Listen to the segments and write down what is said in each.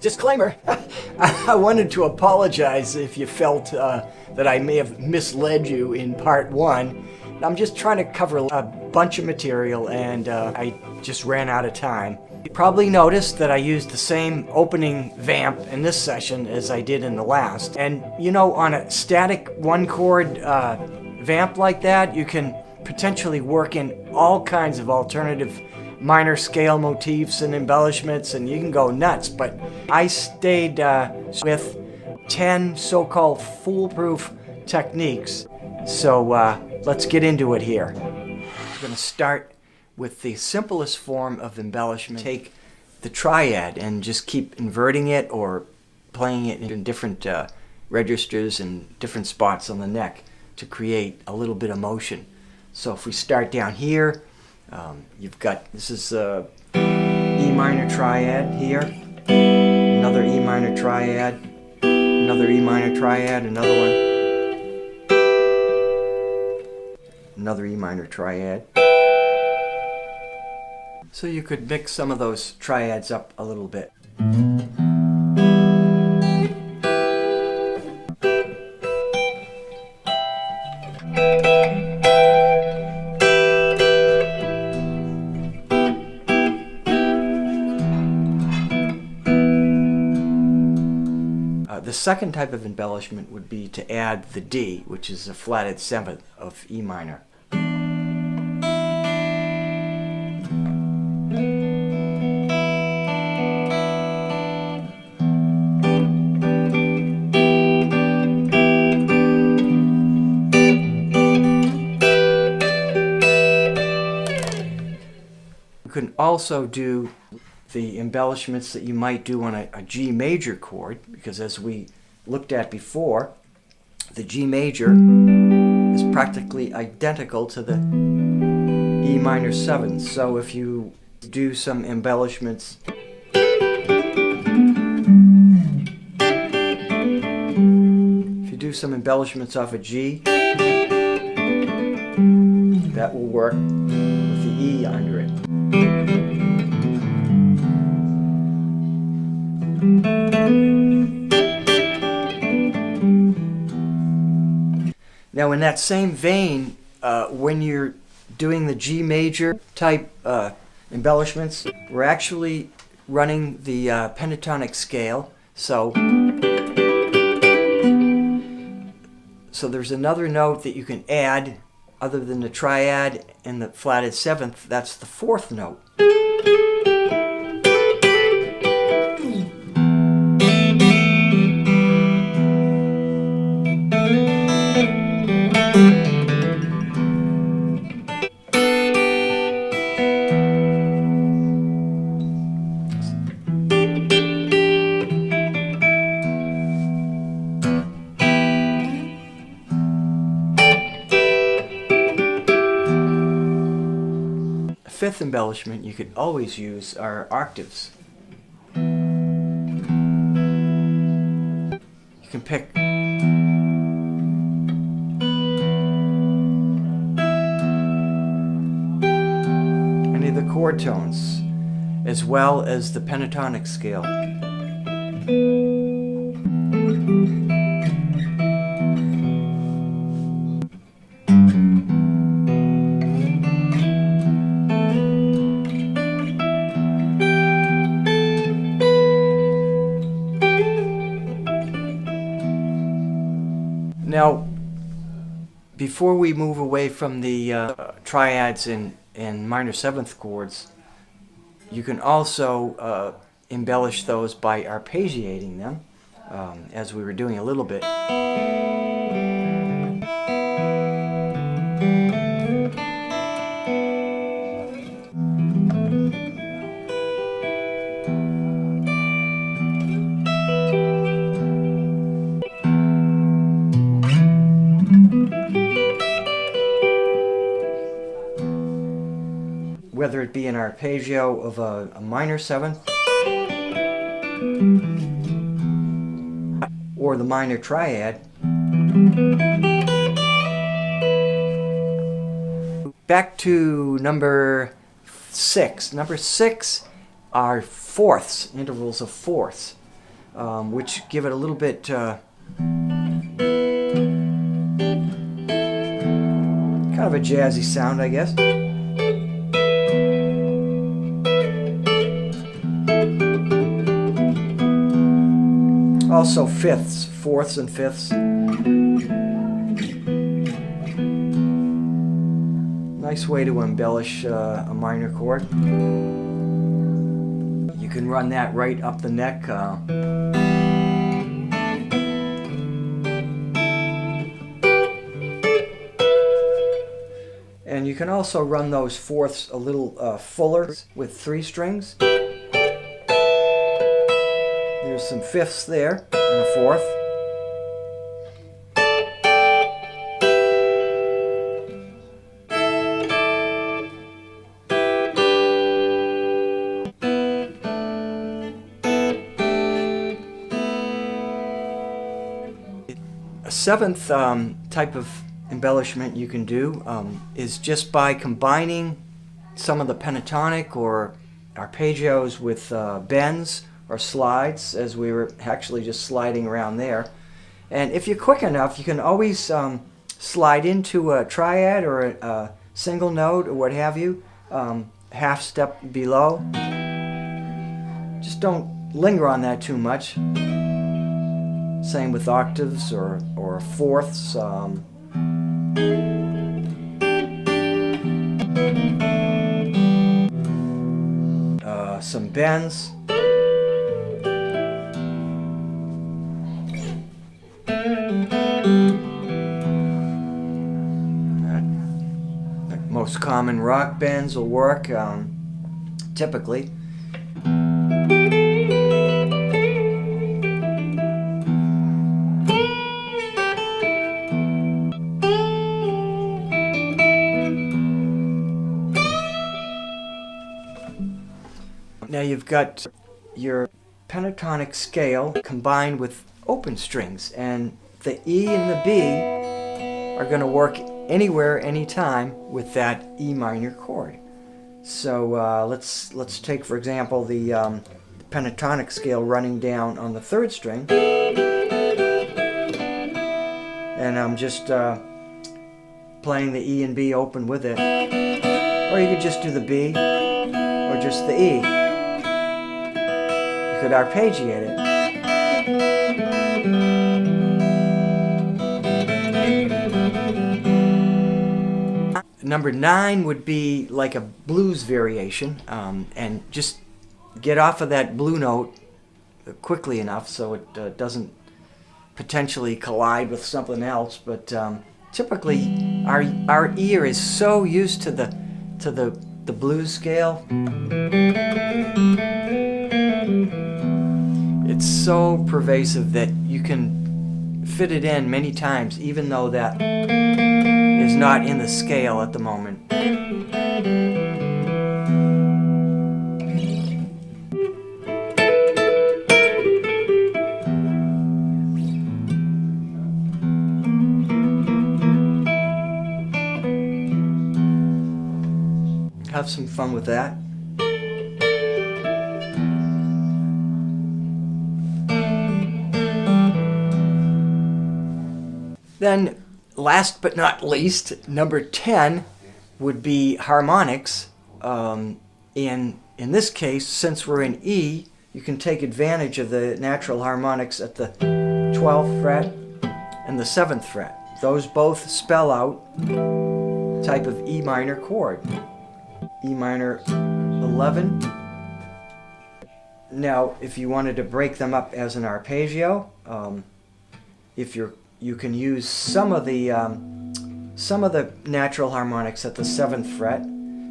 Disclaimer, I wanted to apologize if you felt that I may have misled you in part one. I'm just trying to cover a bunch of material and I just ran out of time. You probably noticed that I used the same opening vamp in this session as I did in the last. And you know, on a static one chord vamp like that, you can potentially work in all kinds of alternative minor scale motifs and embellishments, and you can go nuts, but I stayed with 10 so-called foolproof techniques. So let's get into it here. We're going to start with the simplest form of embellishment. Take the triad and just keep inverting it or playing it in different registers and different spots on the neck to create a little bit of motion. So if we start down here, you've got, this is E minor triad here, another E minor triad, another E minor triad, another one, another E minor triad. So you could mix some of those triads up a little bit. The second type of embellishment would be to add the D, which is a flatted seventh of E minor. You can also do the embellishments that you might do on a G major chord, because as we looked at before, the G major is practically identical to the E minor 7. So if you do some embellishments off a G, that will work with the E under it. Now in that same vein, when you're doing the G major type embellishments, we're actually running the pentatonic scale. So there's another note that you can add other than the triad and the flatted seventh. That's the fourth note. fifth embellishment you could always use are octaves. You can pick any of the chord tones, as well as the pentatonic scale. Now, before we move away from the triads and minor seventh chords, you can also embellish those by arpeggiating them, as we were doing a little bit. Whether it be an arpeggio of a minor seventh or the minor triad. Back to number 6. Number 6 are fourths, intervals of fourths, which give it a little bit kind of a jazzy sound, I guess. Also fifths, fourths and fifths. Nice way to embellish a minor chord. You can run that right up the neck. And you can also run those fourths a little fuller with 3 strings. There's some fifths there and a fourth. A seventh type of embellishment you can do is just by combining some of the pentatonic or arpeggios with bends or slides, as we were actually just sliding around there. And if you're quick enough, you can always slide into a triad or a single note or what have you, half step below. Just don't linger on that too much. Same with octaves or fourths. Some bends. Most common rock bends will work, typically. Now you've got your pentatonic scale combined with open strings, and the E and the B are going to work anywhere, anytime with that E minor chord. So let's take, for example, the pentatonic scale running down on the 3rd string, and I'm just playing the E and B open with it. Or you could just do the B or just the E. You could arpeggiate it. Number 9 would be like a blues variation, and just get off of that blue note quickly enough so it doesn't potentially collide with something else. But typically, our ear is so used to the blues scale. It's so pervasive that you can fit it in many times, even though that is not in the scale at the moment. have some fun with that. Then, last but not least, number 10 would be harmonics. In this case, since we're in E, you can take advantage of the natural harmonics at the 12th fret and the 7th fret. Those both spell out type of E minor chord. E minor 11. Now, if you wanted to break them up as an arpeggio, you can use some of the natural harmonics at the 7th fret,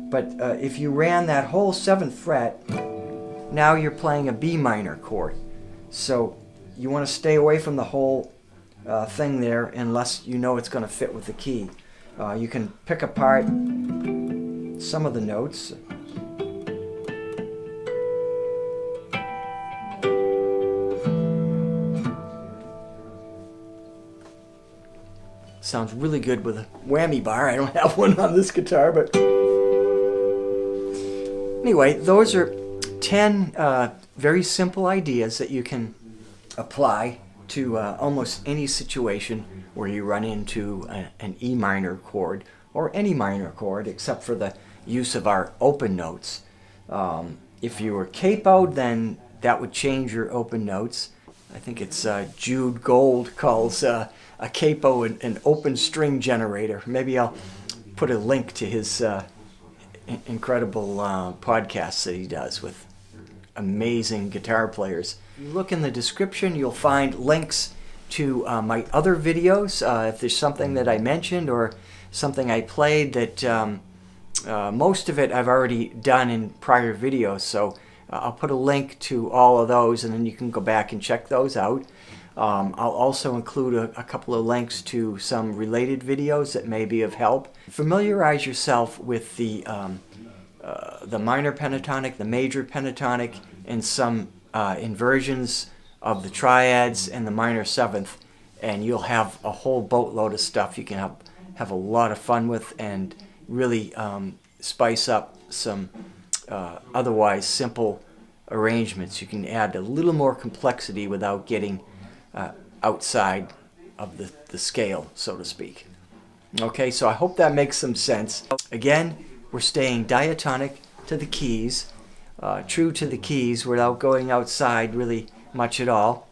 but if you ran that whole 7th fret, now you're playing a B minor chord. So you want to stay away from the whole thing there unless you know it's going to fit with the key. You can pick apart some of the notes. Sounds really good with a whammy bar. I don't have one on this guitar, but anyway, those are 10 very simple ideas that you can apply to almost any situation where you run into an E minor chord or any minor chord except for the use of our open notes. If you were capoed, then that would change your open notes. I think it's Jude Gold calls a capo an open string generator. Maybe I'll put a link to his incredible podcasts that he does with amazing guitar players. You look in the description, you'll find links to my other videos. If there's something that I mentioned or something I played that most of it I've already done in prior videos, so I'll put a link to all of those and then you can go back and check those out. I'll also include a couple of links to some related videos that may be of help. Familiarize yourself with the minor pentatonic, the major pentatonic, and some inversions of the triads and the minor seventh, and you'll have a whole boatload of stuff you can have a lot of fun with and really spice up some otherwise simple arrangements. You can add a little more complexity without getting outside of the scale, so to speak. Okay, so I hope that makes some sense. Again, we're staying diatonic to the keys, true to the keys without going outside really much at all.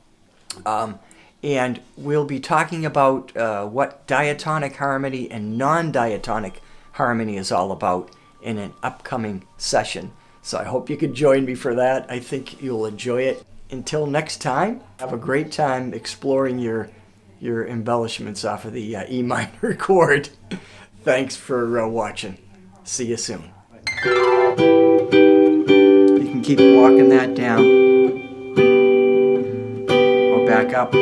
And we'll be talking about what diatonic harmony and non-diatonic harmony is all about in an upcoming session. So I hope you could join me for that. I think you'll enjoy it. Until next time, have a great time exploring your embellishments off of the E minor chord. Thanks for watching. See you soon. You can keep walking that down or back up.